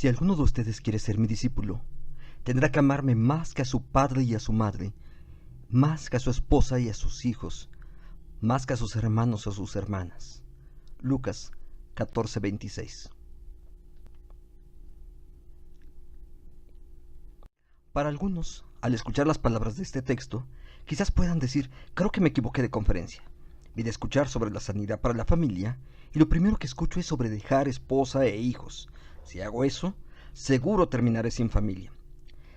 Si alguno de ustedes quiere ser mi discípulo, tendrá que amarme más que a su padre y a su madre, más que a su esposa y a sus hijos, más que a sus hermanos o a sus hermanas. Lucas 14:26. Para algunos, al escuchar las palabras de este texto, quizás puedan decir, creo que me equivoqué de conferencia. Vine a escuchar sobre la sanidad para la familia y lo primero que escucho es sobre dejar esposa e hijos. Si hago eso, seguro terminaré sin familia.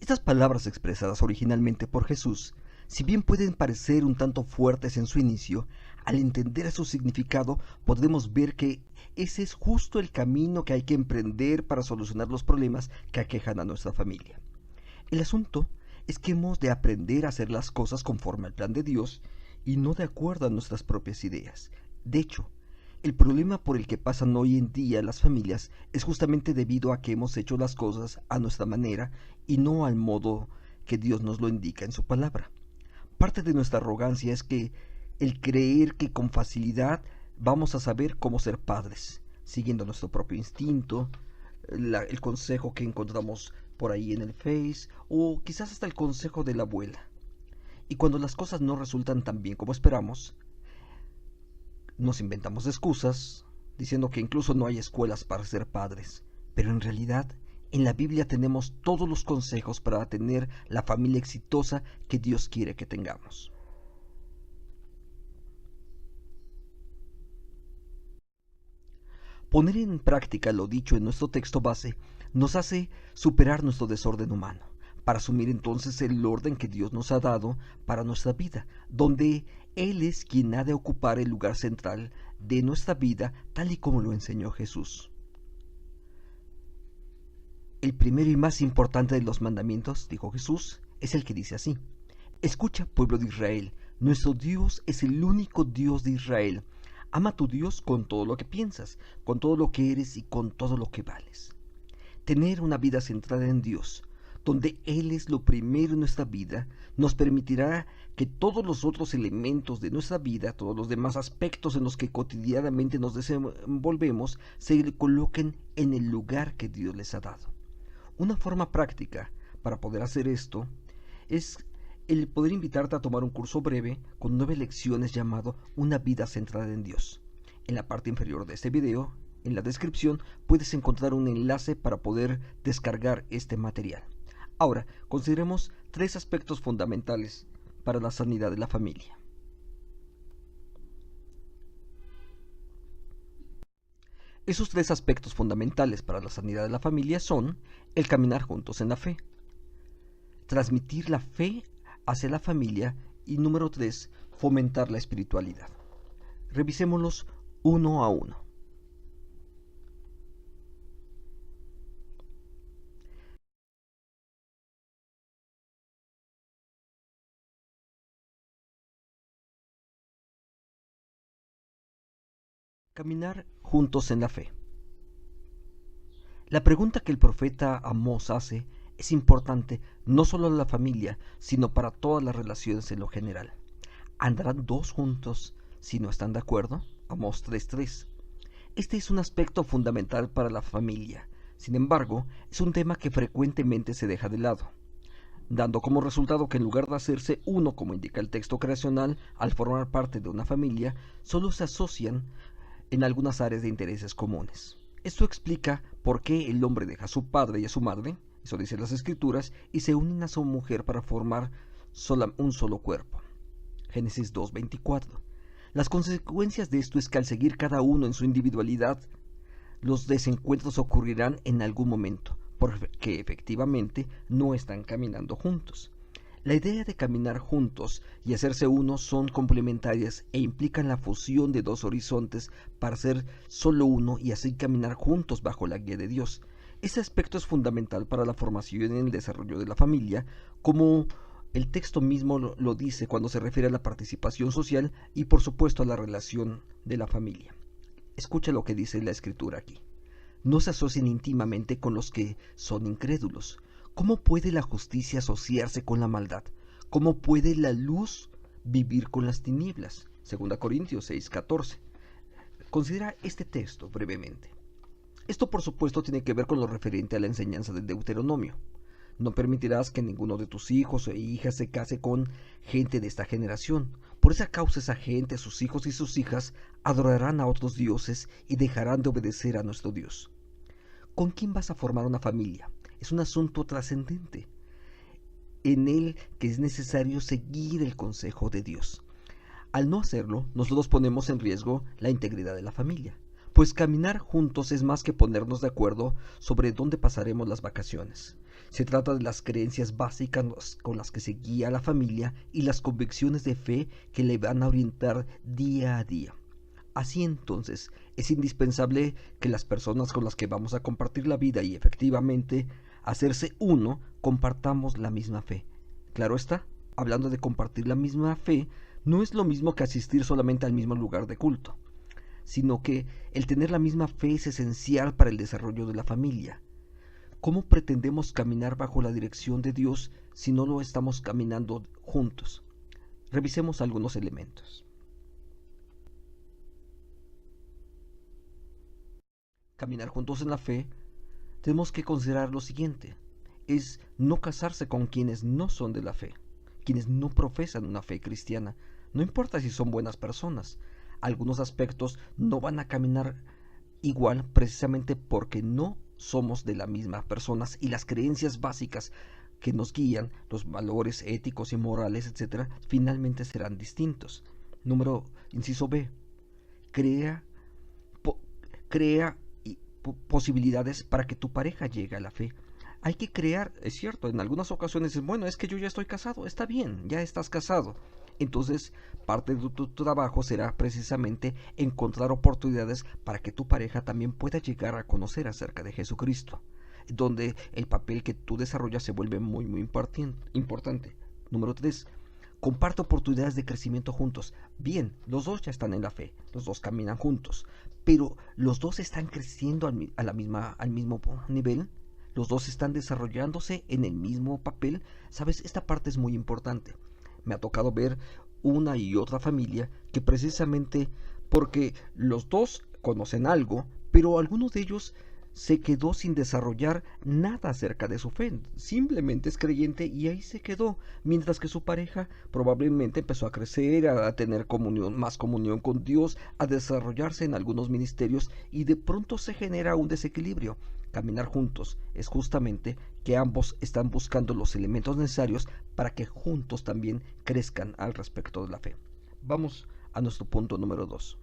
Estas palabras expresadas originalmente por Jesús, si bien pueden parecer un tanto fuertes en su inicio, al entender su significado podemos ver que ese es justo el camino que hay que emprender para solucionar los problemas que aquejan a nuestra familia. El asunto es que hemos de aprender a hacer las cosas conforme al plan de Dios y no de acuerdo a nuestras propias ideas. De hecho, el problema por el que pasan hoy en día las familias es justamente debido a que hemos hecho las cosas a nuestra manera y no al modo que Dios nos lo indica en su palabra. Parte de nuestra arrogancia es que el creer que con facilidad vamos a saber cómo ser padres, siguiendo nuestro propio instinto, el consejo que encontramos por ahí en el Face o quizás hasta el consejo de la abuela. Y cuando las cosas no resultan tan bien como esperamos, nos inventamos excusas diciendo que incluso no hay escuelas para ser padres, pero en realidad en la Biblia tenemos todos los consejos para tener la familia exitosa que Dios quiere que tengamos. Poner en práctica lo dicho en nuestro texto base nos hace superar nuestro desorden humano, para asumir entonces el orden que Dios nos ha dado para nuestra vida, donde Él es quien ha de ocupar el lugar central de nuestra vida, tal y como lo enseñó Jesús. El primero y más importante de los mandamientos, dijo Jesús, es el que dice así: escucha, pueblo de Israel, nuestro Dios es el único Dios de Israel. Ama a tu Dios con todo lo que piensas, con todo lo que eres y con todo lo que vales. Tener una vida centrada en Dios, donde Él es lo primero en nuestra vida, nos permitirá que todos los otros elementos de nuestra vida, todos los demás aspectos en los que cotidianamente nos desenvolvemos, se coloquen en el lugar que Dios les ha dado. Una forma práctica para poder hacer esto es el poder invitarte a tomar un curso breve con 9 lecciones llamado Una vida centrada en Dios. En la parte inferior de este video, en la descripción, puedes encontrar un enlace para poder descargar este material. Ahora, consideremos 3 aspectos fundamentales para la sanidad de la familia. Esos 3 aspectos fundamentales para la sanidad de la familia son el caminar juntos en la fe, transmitir la fe hacia la familia y número 3, fomentar la espiritualidad. Revisémoslos uno a uno. Caminar juntos en la fe. La pregunta que el profeta Amós hace es importante no solo a la familia, sino para todas las relaciones en lo general. ¿Andarán dos juntos si no están de acuerdo? Amós 3:3. Este es un aspecto fundamental para la familia. Sin embargo, es un tema que frecuentemente se deja de lado, dando como resultado que en lugar de hacerse uno, como indica el texto creacional, al formar parte de una familia, solo se asocian en algunas áreas de intereses comunes. Esto explica por qué el hombre deja a su padre y a su madre, eso dicen las escrituras, y se unen a su mujer para formar un solo cuerpo. Génesis 2:24. Las consecuencias de esto es que al seguir cada uno en su individualidad, los desencuentros ocurrirán en algún momento, porque efectivamente no están caminando juntos. La idea de caminar juntos y hacerse uno son complementarias e implican la fusión de dos horizontes para ser solo uno y así caminar juntos bajo la guía de Dios. Ese aspecto es fundamental para la formación y el desarrollo de la familia, como el texto mismo lo dice cuando se refiere a la participación social y por supuesto a la relación de la familia. Escucha lo que dice la escritura aquí. No se asocien íntimamente con los que son incrédulos. ¿Cómo puede la justicia asociarse con la maldad? ¿Cómo puede la luz vivir con las tinieblas? 2 Corintios 6:14. Considera este texto brevemente. Esto por supuesto tiene que ver con lo referente a la enseñanza del Deuteronomio. No permitirás que ninguno de tus hijos e hijas se case con gente de esta generación. Por esa causa esa gente, sus hijos y sus hijas, adorarán a otros dioses y dejarán de obedecer a nuestro Dios. ¿Con quién vas a formar una familia? Es un asunto trascendente, en el que es necesario seguir el consejo de Dios. Al no hacerlo, nosotros ponemos en riesgo la integridad de la familia, pues caminar juntos es más que ponernos de acuerdo sobre dónde pasaremos las vacaciones. Se trata de las creencias básicas con las que se guía la familia y las convicciones de fe que le van a orientar día a día. Así entonces, es indispensable que las personas con las que vamos a compartir la vida y efectivamente hacerse uno, compartamos la misma fe. Claro está, hablando de compartir la misma fe, no es lo mismo que asistir solamente al mismo lugar de culto, sino que el tener la misma fe es esencial para el desarrollo de la familia. ¿Cómo pretendemos caminar bajo la dirección de Dios si no lo estamos caminando juntos? Revisemos algunos elementos. Caminar juntos en la fe, tenemos que considerar lo siguiente: es no casarse con quienes no son de la fe, quienes no profesan una fe cristiana. No importa si son buenas personas, algunos aspectos no van a caminar igual precisamente porque no somos de la misma personas y las creencias básicas que nos guían, los valores éticos y morales, etcétera, finalmente serán distintos. Inciso B, crea posibilidades para que tu pareja llegue a la fe. Hay que crear, es cierto, en algunas ocasiones, bueno, es que yo ya estoy casado, está bien, ya estás casado. Entonces, parte de tu trabajo será precisamente encontrar oportunidades para que tu pareja también pueda llegar a conocer acerca de Jesucristo, donde el papel que tú desarrollas se vuelve muy, muy importante. Número 3. Comparte oportunidades de crecimiento juntos. Bien, los dos ya están en la fe, los dos caminan juntos, pero los dos están creciendo al mismo nivel, los dos están desarrollándose en el mismo papel. ¿Sabes? Esta parte es muy importante. Me ha tocado ver una y otra familia que precisamente porque los dos conocen algo, pero alguno de ellos se quedó sin desarrollar nada acerca de su fe, simplemente es creyente y ahí se quedó, mientras que su pareja probablemente empezó a crecer, a tener más comunión con Dios, a desarrollarse en algunos ministerios y de pronto se genera un desequilibrio. Caminar juntos es justamente que ambos están buscando los elementos necesarios para que juntos también crezcan al respecto de la fe. Vamos a nuestro punto número 2.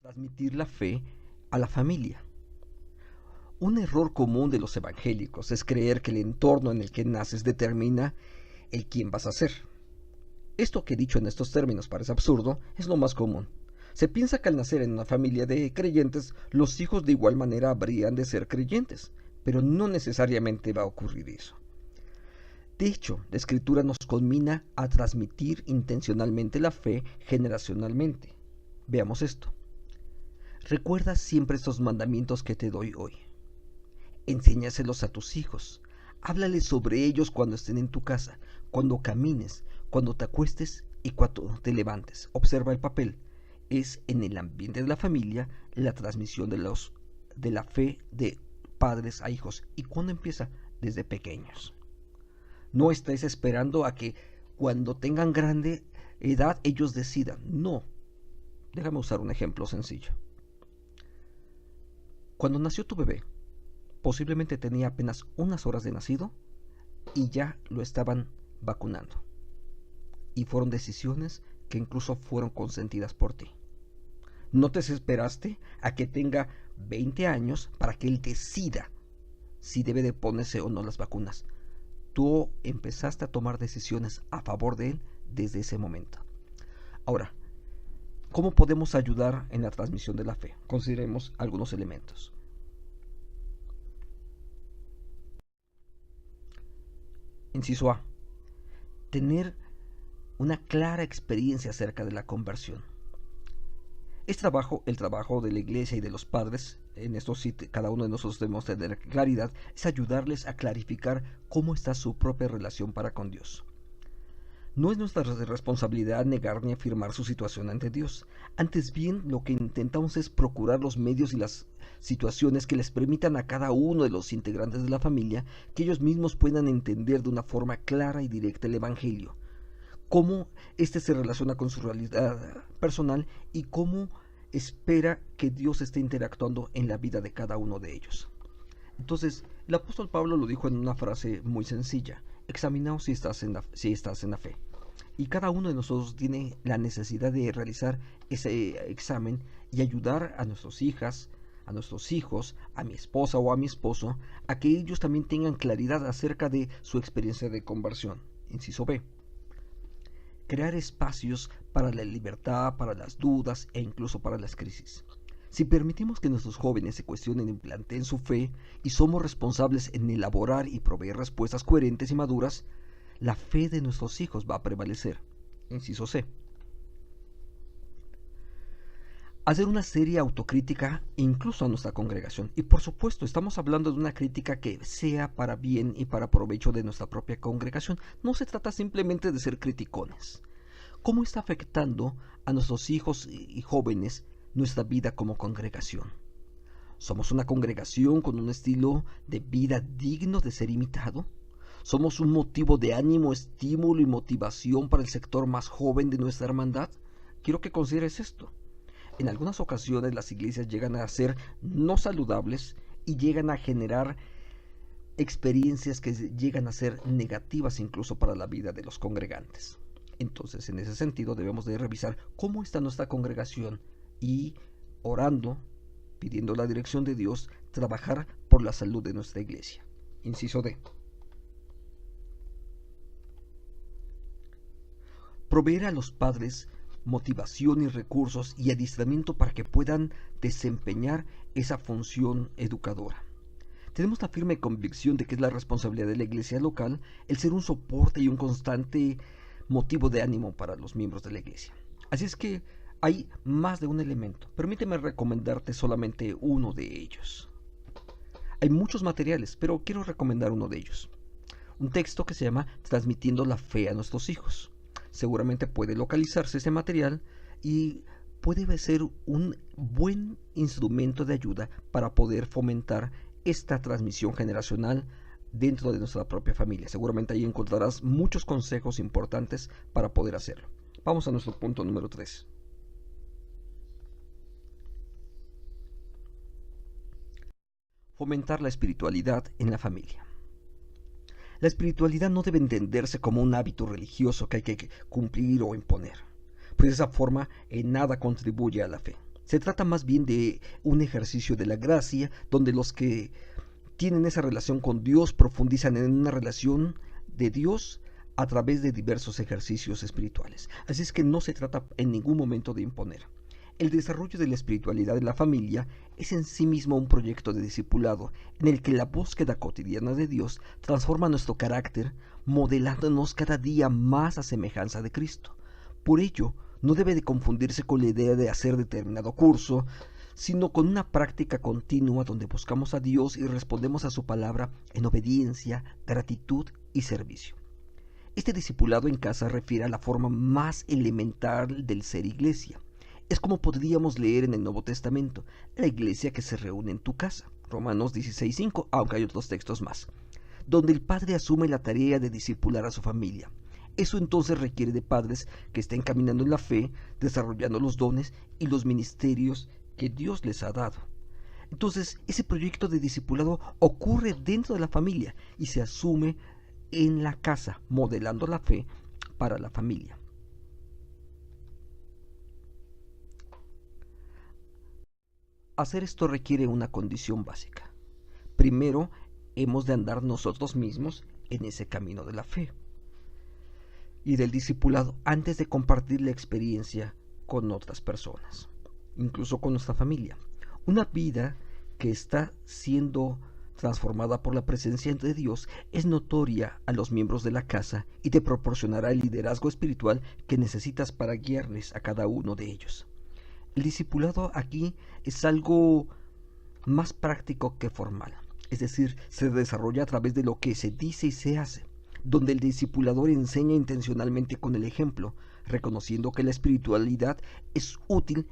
Transmitir la fe a la familia. Un error común de los evangélicos es creer que el entorno en el que naces determina el quién vas a ser. Esto que dicho en estos términos parece absurdo, es lo más común. Se piensa que al nacer en una familia de creyentes, los hijos de igual manera habrían de ser creyentes, pero no necesariamente va a ocurrir eso. De hecho, la Escritura nos conmina a transmitir intencionalmente la fe generacionalmente. Veamos esto. Recuerda siempre estos mandamientos que te doy hoy. Enséñaselos a tus hijos. Háblales sobre ellos cuando estén en tu casa, cuando camines, cuando te acuestes y cuando te levantes. Observa el papel. Es en el ambiente de la familia la transmisión de la fe de padres a hijos. ¿Y cuándo empieza? Desde pequeños. No estés esperando a que cuando tengan grande edad ellos decidan. No. Déjame usar un ejemplo sencillo. Cuando nació tu bebé, posiblemente tenía apenas unas horas de nacido y ya lo estaban vacunando. Y fueron decisiones que incluso fueron consentidas por ti. No te esperaste a que tenga 20 años para que él decida si debe de ponerse o no las vacunas. Tú empezaste a tomar decisiones a favor de él desde ese momento. Ahora, ¿cómo podemos ayudar en la transmisión de la fe? Consideremos algunos elementos. Inciso A. Tener una clara experiencia acerca de la conversión. El trabajo de la iglesia y de los padres, en esto sí cada uno de nosotros debemos tener claridad, es ayudarles a clarificar cómo está su propia relación para con Dios. No es nuestra responsabilidad negar ni afirmar su situación ante Dios. Antes bien, lo que intentamos es procurar los medios y las situaciones que les permitan a cada uno de los integrantes de la familia que ellos mismos puedan entender de una forma clara y directa el Evangelio, cómo éste se relaciona con su realidad personal y cómo espera que Dios esté interactuando en la vida de cada uno de ellos. Entonces, el apóstol Pablo lo dijo en una frase muy sencilla: examinaos si estás en la fe. Y cada uno de nosotros tiene la necesidad de realizar ese examen y ayudar a nuestras hijas, a nuestros hijos, a mi esposa o a mi esposo, a que ellos también tengan claridad acerca de su experiencia de conversión. Inciso B: crear espacios para la libertad, para las dudas e incluso para las crisis. Si permitimos que nuestros jóvenes se cuestionen y planteen su fe y somos responsables en elaborar y proveer respuestas coherentes y maduras, la fe de nuestros hijos va a prevalecer. Inciso C: hacer una seria autocrítica incluso a nuestra congregación. Y por supuesto, estamos hablando de una crítica que sea para bien y para provecho de nuestra propia congregación. No se trata simplemente de ser criticones. ¿Cómo está afectando a nuestros hijos y jóvenes nuestra vida como congregación? ¿Somos una congregación con un estilo de vida digno de ser imitado? ¿Somos un motivo de ánimo, estímulo y motivación para el sector más joven de nuestra hermandad? Quiero que consideres esto. En algunas ocasiones las iglesias llegan a ser no saludables y llegan a generar experiencias que llegan a ser negativas incluso para la vida de los congregantes. Entonces, en ese sentido, debemos de revisar cómo está nuestra congregación y, orando, pidiendo la dirección de Dios, trabajar por la salud de nuestra iglesia. Inciso D: proveer a los padres motivación y recursos y adiestramiento para que puedan desempeñar esa función educadora. Tenemos la firme convicción de que es la responsabilidad de la iglesia local el ser un soporte y un constante motivo de ánimo para los miembros de la iglesia. Así es que hay más de un elemento. Permíteme recomendarte solamente uno de ellos. Hay muchos materiales, pero quiero recomendar uno de ellos. Un texto que se llama Transmitiendo la fe a nuestros hijos. Seguramente puede localizarse ese material y puede ser un buen instrumento de ayuda para poder fomentar esta transmisión generacional dentro de nuestra propia familia. Seguramente ahí encontrarás muchos consejos importantes para poder hacerlo. Vamos a nuestro punto número 3. Fomentar la espiritualidad en la familia. La espiritualidad no debe entenderse como un hábito religioso que hay que cumplir o imponer, pues de esa forma en nada contribuye a la fe. Se trata más bien de un ejercicio de la gracia, donde los que tienen esa relación con Dios profundizan en una relación de Dios a través de diversos ejercicios espirituales. Así es que no se trata en ningún momento de imponer. El desarrollo de la espiritualidad en la familia es en sí mismo un proyecto de discipulado en el que la búsqueda cotidiana de Dios transforma nuestro carácter, modelándonos cada día más a semejanza de Cristo. Por ello, no debe de confundirse con la idea de hacer determinado curso, sino con una práctica continua donde buscamos a Dios y respondemos a su palabra en obediencia, gratitud y servicio. Este discipulado en casa refiere a la forma más elemental del ser iglesia. Es como podríamos leer en el Nuevo Testamento, la iglesia que se reúne en tu casa, Romanos 16:5, aunque hay otros textos más, donde el padre asume la tarea de discipular a su familia. Eso entonces requiere de padres que estén caminando en la fe, desarrollando los dones y los ministerios que Dios les ha dado. Entonces, ese proyecto de discipulado ocurre dentro de la familia y se asume en la casa, modelando la fe para la familia. Hacer esto requiere una condición básica. Primero, hemos de andar nosotros mismos en ese camino de la fe y del discipulado antes de compartir la experiencia con otras personas, incluso con nuestra familia. Una vida que está siendo transformada por la presencia de Dios es notoria a los miembros de la casa y te proporcionará el liderazgo espiritual que necesitas para guiarles a cada uno de ellos. El discipulado aquí es algo más práctico que formal, es decir, se desarrolla a través de lo que se dice y se hace. donde el discipulador enseña intencionalmente con el ejemplo, reconociendo que la espiritualidad es útil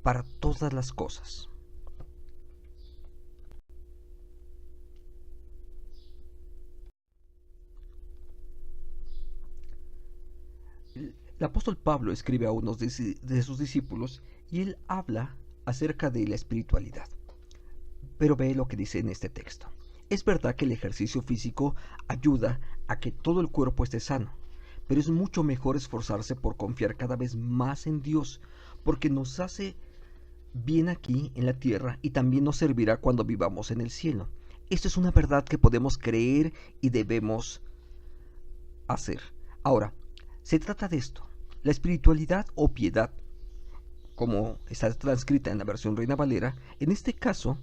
para todas las cosas. El apóstol Pablo escribe a uno de sus discípulos y él habla acerca de la espiritualidad. Pero ve lo que dice en este texto. Es verdad que el ejercicio físico ayuda a que todo el cuerpo esté sano, pero es mucho mejor esforzarse por confiar cada vez más en Dios, porque nos hace bien aquí en la tierra y también nos servirá cuando vivamos en el cielo. Esto es una verdad que podemos creer y debemos hacer. Ahora, se trata de esto. La espiritualidad o piedad, como está transcrita en la versión Reina Valera, en este caso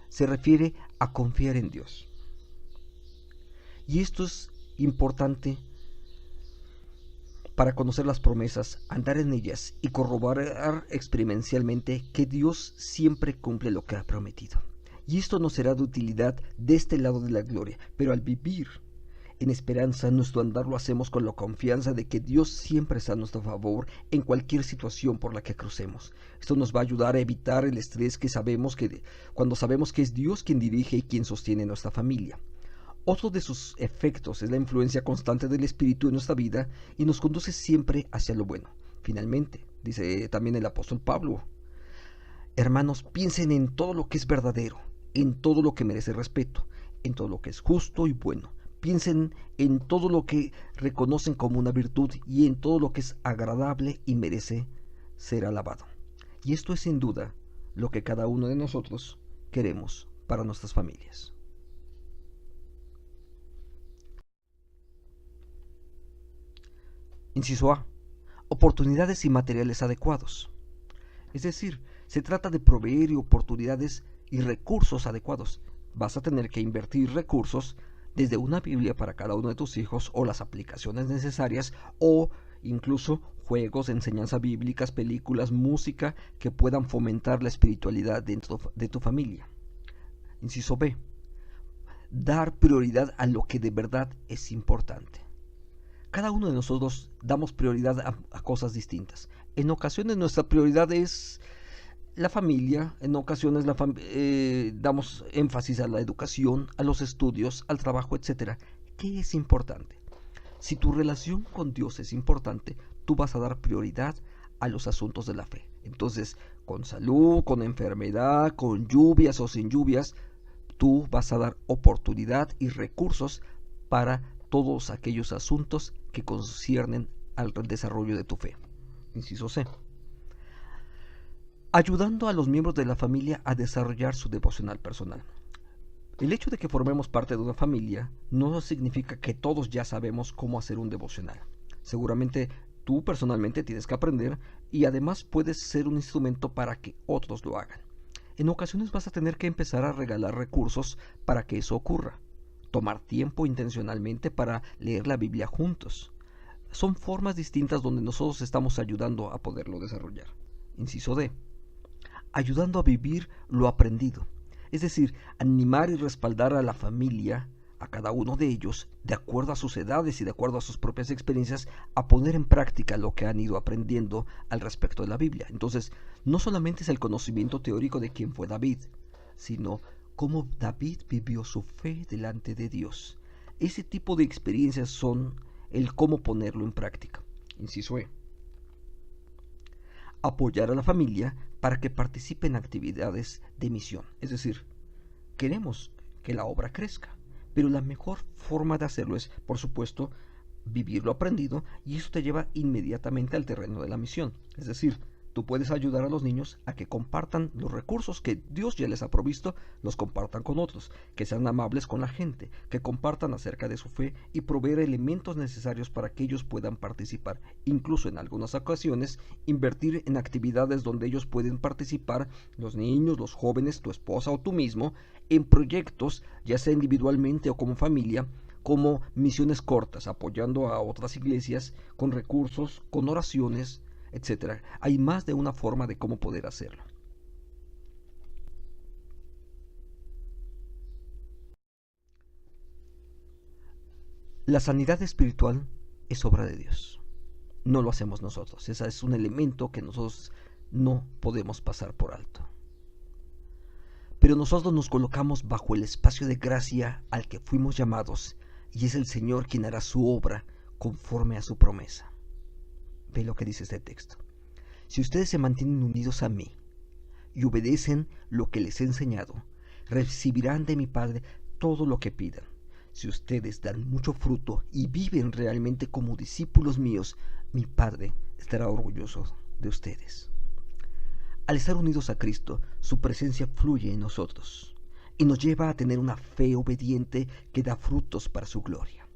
se refiere a confiar en Dios. Y esto es importante para conocer las promesas, andar en ellas y corroborar experiencialmente que Dios siempre cumple lo que ha prometido. Y esto nos será de utilidad de este lado de la gloria, pero al vivir en esperanza, nuestro andar lo hacemos con la confianza de que Dios siempre está a nuestro favor en cualquier situación por la que crucemos. Esto nos va a ayudar a evitar el estrés cuando sabemos que es Dios quien dirige y quien sostiene nuestra familia. Otro de sus efectos es la influencia constante del Espíritu en nuestra vida y nos conduce siempre hacia lo bueno. Finalmente, dice también el apóstol Pablo, hermanos, piensen en todo lo que es verdadero, en todo lo que merece respeto, en todo lo que es justo y bueno. Piensen en todo lo que reconocen como una virtud y en todo lo que es agradable y merece ser alabado. Y esto es sin duda lo que cada uno de nosotros queremos para nuestras familias. Inciso A. Oportunidades y materiales adecuados. Es decir, se trata de proveer oportunidades y recursos adecuados. Vas a tener que invertir recursos desde una Biblia para cada uno de tus hijos o las aplicaciones necesarias o incluso juegos de enseñanza bíblicas, películas, música que puedan fomentar la espiritualidad dentro de tu familia. Inciso B. Dar prioridad a lo que de verdad es importante. Cada uno de nosotros damos prioridad a cosas distintas. En ocasiones nuestra prioridad es la familia, en ocasiones damos énfasis a la educación, a los estudios, al trabajo, etc. ¿Qué es importante? Si tu relación con Dios es importante, tú vas a dar prioridad a los asuntos de la fe. Entonces, con salud, con enfermedad, con lluvias o sin lluvias, tú vas a dar oportunidad y recursos para todos aquellos asuntos que conciernen al desarrollo de tu fe. Inciso C. Ayudando a los miembros de la familia a desarrollar su devocional personal. El hecho de que formemos parte de una familia no significa que todos ya sabemos cómo hacer un devocional. Seguramente tú personalmente tienes que aprender y además puedes ser un instrumento para que otros lo hagan. En ocasiones vas a tener que empezar a regalar recursos para que eso ocurra. Tomar tiempo intencionalmente para leer la Biblia juntos. Son formas distintas donde nosotros estamos ayudando a poderlo desarrollar. Inciso D. Ayudando a vivir lo aprendido. Es decir, animar y respaldar a la familia, a cada uno de ellos, de acuerdo a sus edades y de acuerdo a sus propias experiencias, a poner en práctica lo que han ido aprendiendo al respecto de la Biblia. Entonces, no solamente es el conocimiento teórico de quién fue David, sino cómo David vivió su fe delante de Dios. Ese tipo de experiencias son el cómo ponerlo en práctica. Inciso E. Apoyar a la familia para que participe en actividades de misión. Es decir, queremos que la obra crezca, pero la mejor forma de hacerlo es, por supuesto, vivir lo aprendido y eso te lleva inmediatamente al terreno de la misión. Es decir, tú puedes ayudar a los niños a que compartan los recursos que Dios ya les ha provisto, los compartan con otros, que sean amables con la gente, que compartan acerca de su fe y proveer elementos necesarios para que ellos puedan participar. Incluso en algunas ocasiones, invertir en actividades donde ellos pueden participar, los niños, los jóvenes, tu esposa o tú mismo, en proyectos, ya sea individualmente o como familia, como misiones cortas, apoyando a otras iglesias con recursos, con oraciones, etc. Hay más de una forma de cómo poder hacerlo. La sanidad espiritual es obra de Dios. No lo hacemos nosotros. Ese es un elemento que nosotros no podemos pasar por alto. Pero nosotros nos colocamos bajo el espacio de gracia al que fuimos llamados, y es el Señor quien hará su obra conforme a su promesa. Ve lo que dice este texto. Si ustedes se mantienen unidos a mí y obedecen lo que les he enseñado, recibirán de mi Padre todo lo que pidan. Si ustedes dan mucho fruto y viven realmente como discípulos míos, mi Padre estará orgulloso de ustedes. Al estar unidos a Cristo, su presencia fluye en nosotros y nos lleva a tener una fe obediente que da frutos para su gloria.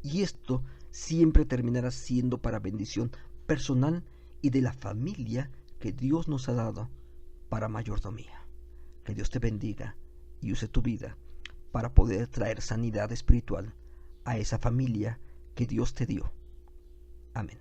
Y esto siempre terminará siendo para bendición personal y de la familia que Dios nos ha dado para mayordomía. Que Dios te bendiga y use tu vida para poder traer sanidad espiritual a esa familia que Dios te dio. Amén.